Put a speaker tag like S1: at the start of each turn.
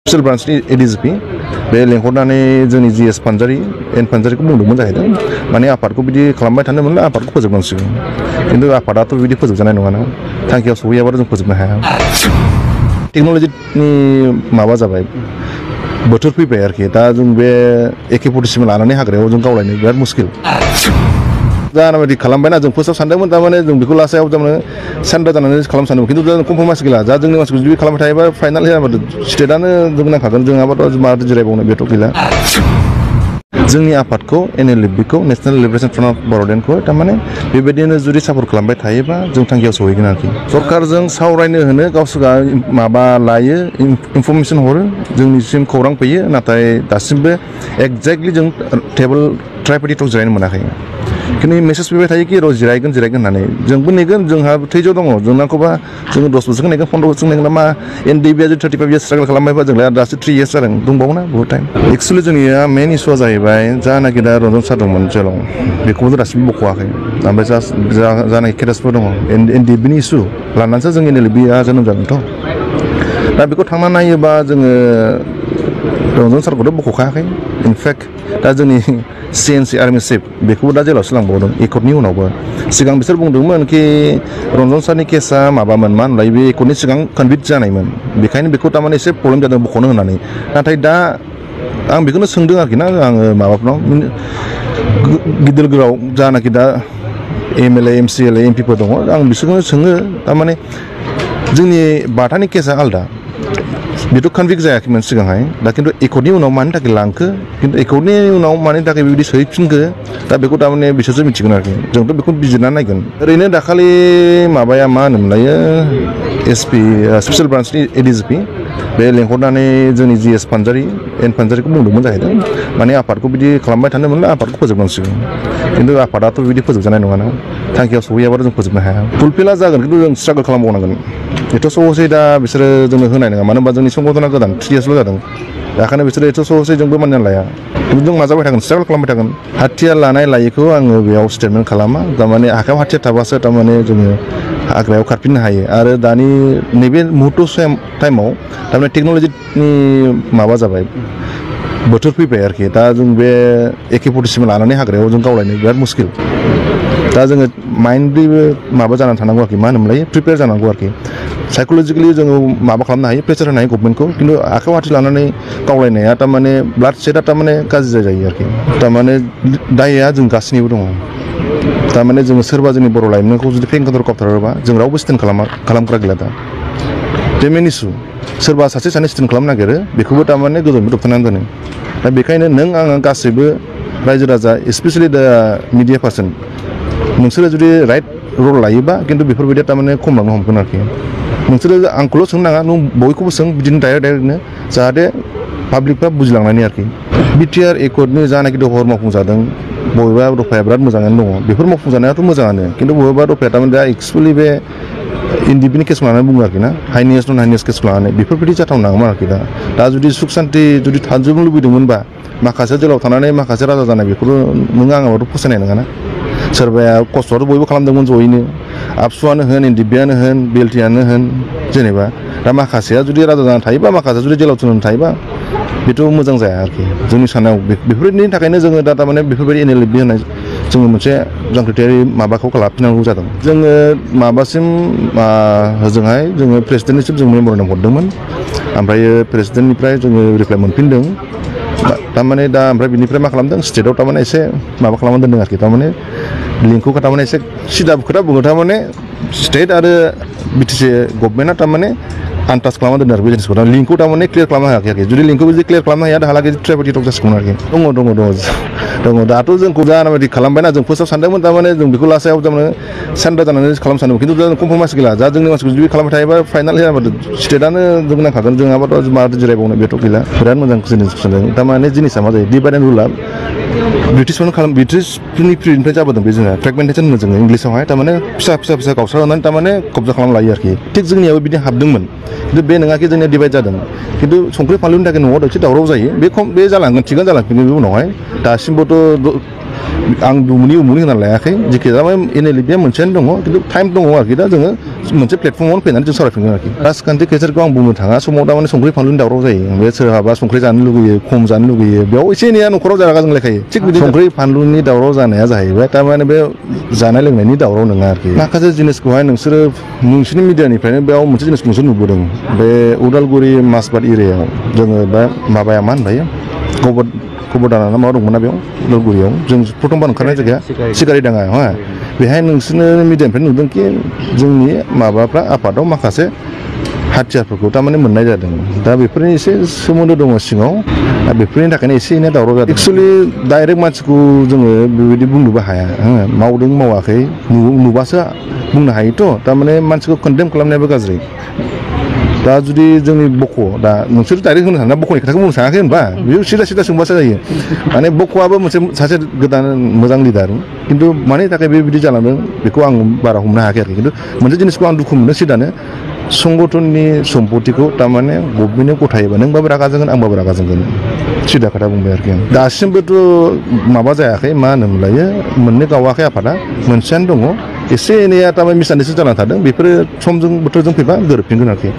S1: special ब्रान्चनि ADGP बे लेंहरनानै जोंनि जिएस फानजारि एन फानजारिखौ बुंदोंमोन जाहैदों माने आफादखौ बिदि खालामबाय थानो मोनला आफादखौ फोजोबनांसिगौ खिन्थु आफादाथ' बिदि फोजोबजानाय नङाना थांखियाव सहैयाबाथ' जों फोजोबनो हाया टेक्न'लजिनि माबा जाबाय बोथोर फैबाय आरोखि दा जों बे AK-47 लानानै हाग्रायाव जों गावलायनो बिराद मुस्किल जानाबायदि खालामबायना जों फार्स्टआव सानदोंमोन थारमाने जों बेखौ लास्टआव थारमाने सेन्टार जानानै खालामनो सानदोंमोन खिन्थु जों कमप्रमाइस गैला जा जोंनि मानसिखौ जुदि खालामबाय थायोबा फाइनाल जाबाथ' स्टेटआनो जों नांखागोन जोंहाबाथ' माथो जिरायबावनो बेथ' गैला जोंनि आफादखौ NLFB-खौ नेशनेल लिबारेशन फ्रन्ट अफ बड'लेण्डखौ थारमाने बेबायदिनो जुदि सापर्ट खालामबाय थायोबा जों थांखियाव सहैगोन आरोखि सरकारजों सावरायनो होनो गावसोरहा माबा लायो इनफरमेसन हरो जोंनिसिम खौरां फैयो नाथाय दासिमबो एक्जेक्टलि जों टेबोल ट्राइपार्टिटआव जिरायनो मोनाखै खिन्थु मेसेज फैबाय थायो कि र' जिरायगोन होननानै जोंबो नेगोन जोंहा थैज' दङ जों नांगौबा जोङो 10 बोसोरखौ नेगोन 15 बोसोर नेगोन मा NDB-आ 35 इयार्स स्ट्रागल खालामबायबा जोंलाय दासो 3 इयार्स जादों दंबावोना बहुत टाइम एक्सुवेलि जोंनिया मेन इस्युआ जाहैबाय जानाखि दा रन्जन सार दंमोन जेलाव बेखौबो दासिमबो बख'वाखै ओमफ्राय जानाखि केरेसफोर दङ NDB-नि इस्यु लानानैसो जों NLFB-आ जोनोम जादोंथ' दा बेखौ थांना नायोबा जोङो रन्जन सारखौथ' बख'खायाखै इनफेक्ट दा जोंनि CNC आर्मि चिफ बेखौबो दा जेलावसो लांबावदों एकर्डनि उनावबो सिगां बिसोर बुंदोंमोन कि रन्जन सारनि केसा माबामोन मा होनलाय बे एकर्डनि सिगां कनभिक्ट जानायमोन बेखायनो बेखौ थारमाने एसे प्रब्लेम जादों बख'नो होननानै नाथाय दा आं बेखौनो सोंदों आरोखि ना आङो माबाफोराव गिदिर गोलाव जानाखि दा MLA MCLA MPफोर दङ आं बिसोरखौनो सोङो थारमाने जोंनि बाथानि केसा आलदा बेथ' कनभिक्ट जायाखैमोन सिगांहाय दा खिन्थु एकर्डनि उनाव मानि थाखाय लांखो खिन्थु एकर्डनि उनाव मानि थाखाय बेबायदि सोहैफिनखो दा बेखौ थारमाने बिसोरसो मिथिगोन आरोखि जोंथ' बेखौ बिजिरना नायगोन ओरैनो दाखालि माबाया मा होनोमोनलायो SP स्पेशल ब्रान्चनि एडिजिपि बे लेंहरनानै जोंनि जिएस फानजारि एन फानजारिखौ बुंदोंमोन जाहैदों माने आफादखौ बिदि खालामबाय थानो मोनला आफादखौ फोजोबनांसिगौ खिन्थु आफादाथ' बिदि फोजोबजानाय नङाना थांखियाव सहैयाबाथ' जों फोजोबनो हाया फुलफिला जागोन खिन्थु जों स्ट्रागल खालामबावनांगोन एथ' सहसै दा बिसोरो जोंनो होनाय नङा मानो होनबा जोंनि संगठना गोदान 3 इयार्सल' जादों दाखायनो बिसोरो एथ' सहसै जोंबो मानिनानै लाया खिन्थु जों नाजाबाय थागोन स्ट्रागल खालामबाय थागोन हाथियार लानाय लायैखौ आङो बेयाव स्टेटमेन्ट खालामा थारमाने आखायाव हाथियार थाबासो थारमाने जोङो हाग्रायाव खारफिननो हायो आरो दानि नैबे मुहुर्त टाइमाव थारमाने टेक्न'लजिनि माबा जाबाय बोथोर फैबाय आरोखि दा जों बे AK-47 लानानै हाग्रायाव जों गावलायनो बिराद मुस्किल दा जोङो माइन्डलिबो माबा जानानै थानांगौ आरोखि मा होनोमोनलाय प्रिपेयार जानांगौ आरोखि साइक'लजिकेलि जोङो माबा खालामनो हायो प्रेसार होनो हायो गभर्नमेन्टखौ खिन्थु आखायाव हाथि लानानै गावलायनाया थारमाने ब्लाड सेटआ थारमाने गाज्रि जायो आरोखि थारमाने दायआ जों गासैनिबो दङ थारमाने जोङो सोरबा जोंनि बर' लाइमोनखौ जुदि फेंखादर खालामथारोबा जों रावबो स्टेन्ड खालामग्रा गैला दा बे मेन इस्यु सोरबा सासे सानै स्टेन्ड खालामनो नागिरो बेखौबो थारमाने गोजौनिफ्राय दबथायनानै दोनो दा बेखायनो नों आङो गासैबो रायजो राजा स्पेसियेलि दा मिडिया पार्सन नोंसोरो जुदि राइट रल लायोबा खिन्थु बेफोरबायदिया थारमाने खमायलांनो हमगोन आरोखि नोंसोरो आंखौल' सोंनो नाङा नों बयखौबो सों बिदिनो डाइरेक्टनो जाहाथे पाब्लिकफ्रा बुजिलांनायनि आरोखि BTR एकर्डनि जानाखि दफाफोर मावफुंजादों बबेबा दफाया बिराद मोजाङानो दङ बेफोर मावफुंजानायाथ' मोजाङानो खिन्थु बबेबा दफाया थारमाने दा एक्सुवेलि बे NDB-नि केसखौ लानानै बुङो आरोखि ना हाइनेस नन हाइनेस केसखौ लानानै बेफोरबायदि जाथावनाङामोन आरोखि दा जुदि सुख सान्थि जुदि थाजोबनो लुबैदोंमोनबा माखासे जेलाव थानानै माखासे राजा जानाय बेखौथ' नों आङाबाथ' फसायनाय नङाना सोरबाया खस्थ'आथ' बयबो खालामदोंमोन जयैनो आबसुआनो होन NDB-आनो होन BLT-आनो होन जेनेबा दा माखासेया जुदि राजा जानानै थायोबा माखासेया जुदि जेलाव थुनानै थायोबा बेथ' मोजां जाया आरोखि जोंनि साननायाव बेफोरबायदिनि थाखायनो जोङो दा थारमाने बेफोरबायदि NLFB होननाय जोङो मोनसे जांख्रिथायारि माबाखौ लाफिननांगौ जादों जोङो माबासिम होजोंहाय जोङो प्रेसिडेन्टनिसिम जों मेम'रेन्डाम हरदोंमोन ओमफ्राय प्रेसिडेन्टनिफ्राय जोङो रिप्लाइ मोनफिनदों थारमाने दा ओमफ्राय बिनिफ्राय मा खालामदों स्टेटआव थारमाने एसे माबा खालामना दोन्दों आरोखि थारमाने लिंकखौ थारमाने एसे सिदा खोथा बुङो थारमाने स्टेट आरो BTC गभर्नमेन्टआ थारमाने आनटाच खालामना दोन्दों आरो बे जिनिसखौ लिंकखौ थारमाने क्लियार खालामनो हायाखै आरोखि जुदि लिंकखौ जुदि क्लियार खालामनो हाया दाहालागै ट्राइपार्टिटआव जासिगौमोन आरोखि दङ दाथ' जोंखौ जानाबायदि खालामबायना जों फार्स्टआव सानदोंमोन थारमाने जों बेखौ लास्टआव थारमाने सेन्टार जानानै खालामनो सानदोंमोन खिन्थु जों कमप्रमाइस गैला जा जोंनि मानसिखौ जुदि खालामबाय थायोबा फाइनाल जाबाथ' स्टेटआनो जों नांखागोन जोंहाबाथ' माथो जिरायबावनो बेथ' गैला बिराद मोजां जिनिस सानदों थारमाने जिनिसा मा जायो डिभाइड एन्ड रुलआ ब्रिटिशफोरनि पिरियडनिफ्राय जाबोदों बे जोंहा फ्रेगमेन्टेसन होनो जोङो इंलिसावहाय थारमाने फिसा गावस्रानानै थारमाने कब्जा खालामना लायो आरोखि थिग जोंनियाबो बिदि हाबदोंमोन खिन्थु बे नङाखि जोंनिया डिभाइड जादों खिन्थु संख्रि फानलुनि थाखाय न'आव एसे दावराव जायो बे जालांगोन थिगानो जालांफिनगोन बे उनावहाय दासिमबोथ' आं उमुनि होनना लायाखै जेखि जाया एनएलपि मोनसेयानो दङ खिन्थु टाइम दङ आरोखि दा जोङो मोनसे प्लेटफर्मावनो फैनानै जों सावरायफिनगोन आरोखि राजखान्थि केसारखौ आं बुंनो थाङा समाव दा माने संख्रि फानलुनि दावराव जायो बे सोरहाबा संख्रि जानो लुगैयो खम जानो लुगैयो बेयाव एसे एनैया न'खराव जागा जों लेखायो थिग बिदि संख्रि फानलुनि दावराव जानाया जाहैबाय थारमाने बे जानाय लोंनायनि दावराव नङा आरोखि माखासे जिनिसखौहाय नोंसोरनि मिडियानिफ्रायनो बेयाव मोनसे जिनिस नोंसोर नुबोदों बे उदालगुरि माजबाद एरियायाव जोङो बा माबाया मा होनबायो कबरदाना ना माबा दंमोन ना बेयाव उदालगुरियाव जों प्रथमबार ओंखारनाय जायगाया सिगारिडाङा हा बेहाय नोंसोरनो मिडियानिफ्राय नुदोंखि जोंनि माबाफ्रा आफादाव माखासे हाथियारफोरखौ थारमाने मोननाय जादों दा बेफोरनि एसे सोमोन्दो दङ सिङाव दा बेफोरनि थाखायनो एसे एनै दावराव जादों एक्सुवेलि डाइरेक्ट मानसिखौ जोङो बेबायदि बुंनोबो हाया मावदों मावाखै नुबासो बुंनो हायोथ' थारमाने मानसिखौ कन्डेम खालामनायाबो गाज्रि दा जुदि जोंनि बक' दा नोंसोर डाइरेक्ट होनो साना बक'नि खोथाखौ बुंनो सानाखै होनबा बेयो सिदा सोंबासो जायो माने बक'आबो मोनसे सासे गोदान मोजां लिडार खिन्थु मानि थाखाय बेबायदि जालांदों बेखौ आं बारा हमनो हायाखै आरोखि खिन्थु मोनसे जिनिसखौ आं दुखु मोनो सिदानो संगठननि सम्पतिखौ थारमाने गभमेन्टनो गथायोबा नोंबाबो रागा जोंगोन आंबाबो रागा जोंगोन सिदा खोथा बुंबाय आरोखि आं दासिमबोथ' माबा जायाखै मा होनोमोनलायो मोननो गावाखै आफादा मोनसेयानो दङ एसे एनैया थारमाने मिस आन्डारस्टेन्डिं जाना थादों बेफोरो समजों बोथोरजों फैबा गोरोबफिनगोन आरोखि